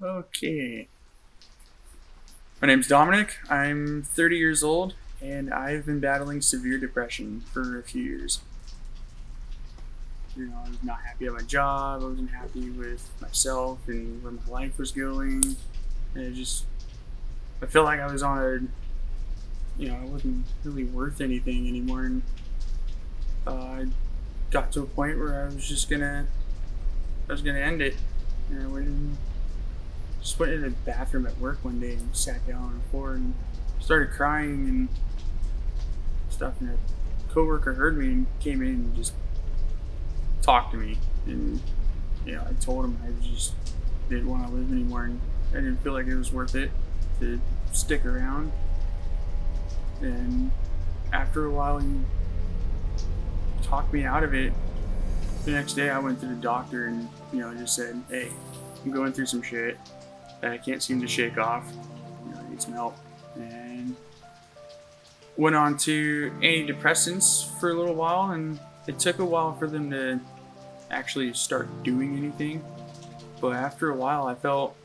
Okay. My name's Dominic. I'm 30 years old, and I've been battling severe depression for a few years. I was not happy at my job. I wasn't happy with myself and where my life was going. And I felt like I was on I wasn't really worth anything anymore. And I got to a point where I was gonna end it. And just went in the bathroom at work one day and sat down on the floor and started crying and stuff. And a coworker heard me and came in and just talked to me. And I told him I just didn't want to live anymore, and I didn't feel like it was worth it to stick around. And after a while, he talked me out of it. The next day, I went to the doctor and just said, "Hey, I'm going through some shit that I can't seem to shake off. I need some help." And went on to anti-depressants for a little while, and it took a while for them to actually start doing anything. But after a while, I felt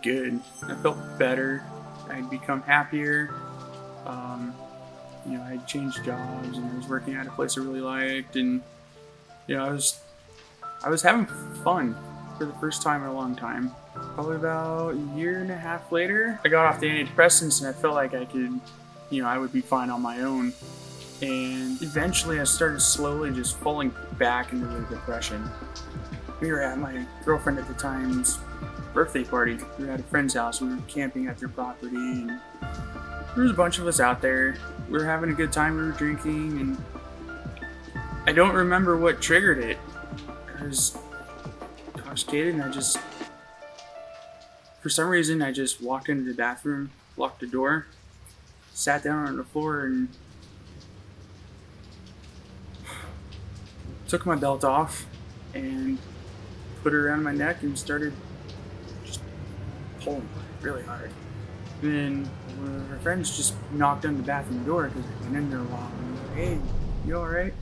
good. I felt better. I'd become happier. I'd changed jobs and I was working at a place I really liked, and I was having fun for the first time in a long time. Probably about a year and a half later, I got off the antidepressants and I felt like I would be fine on my own. And eventually I started slowly just falling back into the depression. We were at my girlfriend at the time's birthday party. We were at a friend's house. We were camping at their property, and there was a bunch of us out there. We were having a good time. We were drinking, and I don't remember what triggered it. I was intoxicated, and for some reason, I just walked into the bathroom, locked the door, sat down on the floor, and took my belt off and put it around my neck and started just pulling really hard. And then one of our friends just knocked on the bathroom door because I went in there a while. And was like, "Hey, you alright?"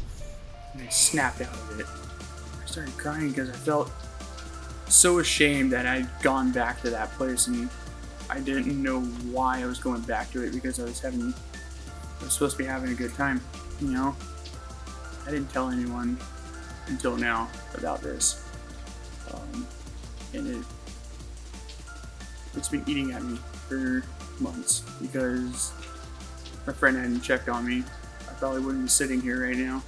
And I snapped out of it. I started crying because I felt so ashamed that I'd gone back to that place, and I didn't know why I was going back to it, because I was supposed to be having a good time. I didn't tell anyone until now about this, and it's been eating at me for months because my friend hadn't checked on me. I probably wouldn't be sitting here right now.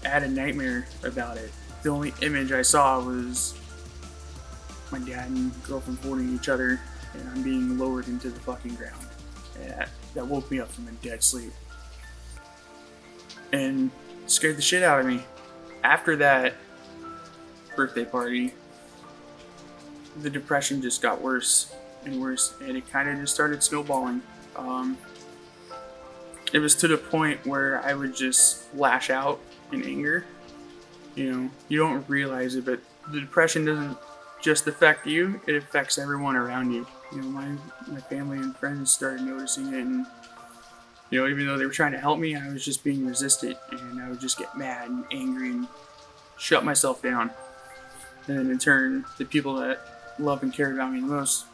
I had a nightmare about it. The only image I saw was my dad and girlfriend holding each other, and I'm being lowered into the fucking ground. And that woke me up from a dead sleep and scared the shit out of me. After that birthday party, the depression just got worse and worse, and it kind of just started snowballing. It was to the point where I would just lash out in anger. You don't realize it, but the depression doesn't just affect you, it affects everyone around you. My family and friends started noticing it, and even though they were trying to help me, I was just being resistant, and I would just get mad and angry and shut myself down. And then in turn, the people that love and care about me the most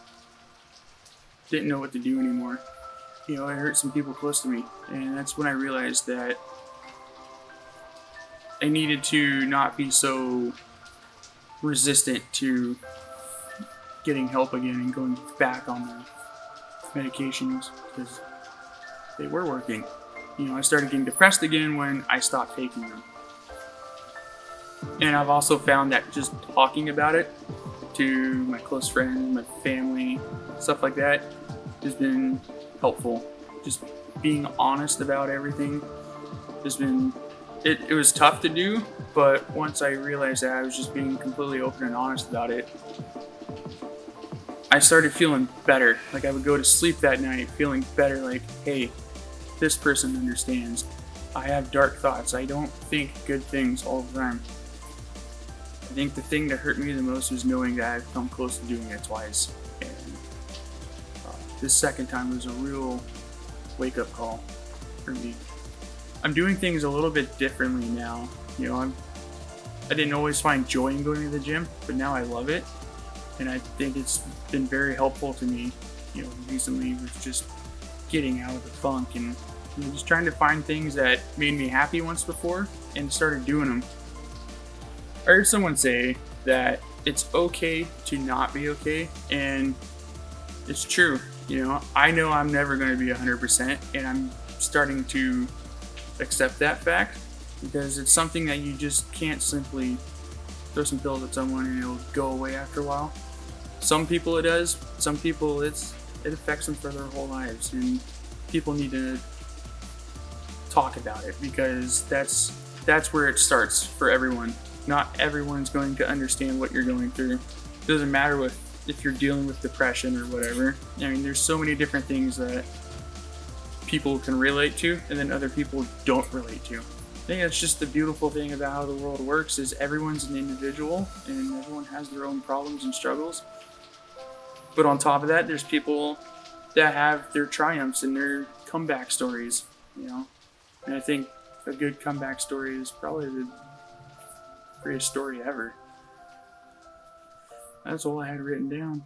didn't know what to do anymore. It hurt some people close to me, and that's when I realized that I needed to not be so resistant to getting help again and going back on the medications, because they were working. I started getting depressed again when I stopped taking them. And I've also found that just talking about it to my close friends, my family, stuff like that, has been helpful. Just being honest about everything has been, it was tough to do, but once I realized that I was just being completely open and honest about it, I started feeling better. Like, I would go to sleep that night feeling better, like, hey, this person understands. I have dark thoughts. I don't think good things all the time. I think the thing that hurt me the most was knowing that I've come close to doing it twice. And this second time was a real wake-up call for me. I'm doing things a little bit differently now. I didn't always find joy in going to the gym, but now I love it. And I think it's been very helpful to me, recently, with just getting out of the funk and just trying to find things that made me happy once before and started doing them. I heard someone say that it's okay to not be okay, and it's true. I know I'm never going to be 100%, and I'm starting to accept that fact, because it's something that you just can't simply throw some pills at someone and it'll go away after a while. Some people it does, some people it affects them for their whole lives, and people need to talk about it, because that's where it starts for everyone. Not everyone's going to understand what you're going through. It doesn't matter if you're dealing with depression or whatever. I mean, there's so many different things that people can relate to and then other people don't relate to. I think that's just the beautiful thing about how the world works, is everyone's an individual and everyone has their own problems and struggles. But on top of that, there's people that have their triumphs and their comeback stories, And I think a good comeback story is probably the greatest story ever. That's all I had written down.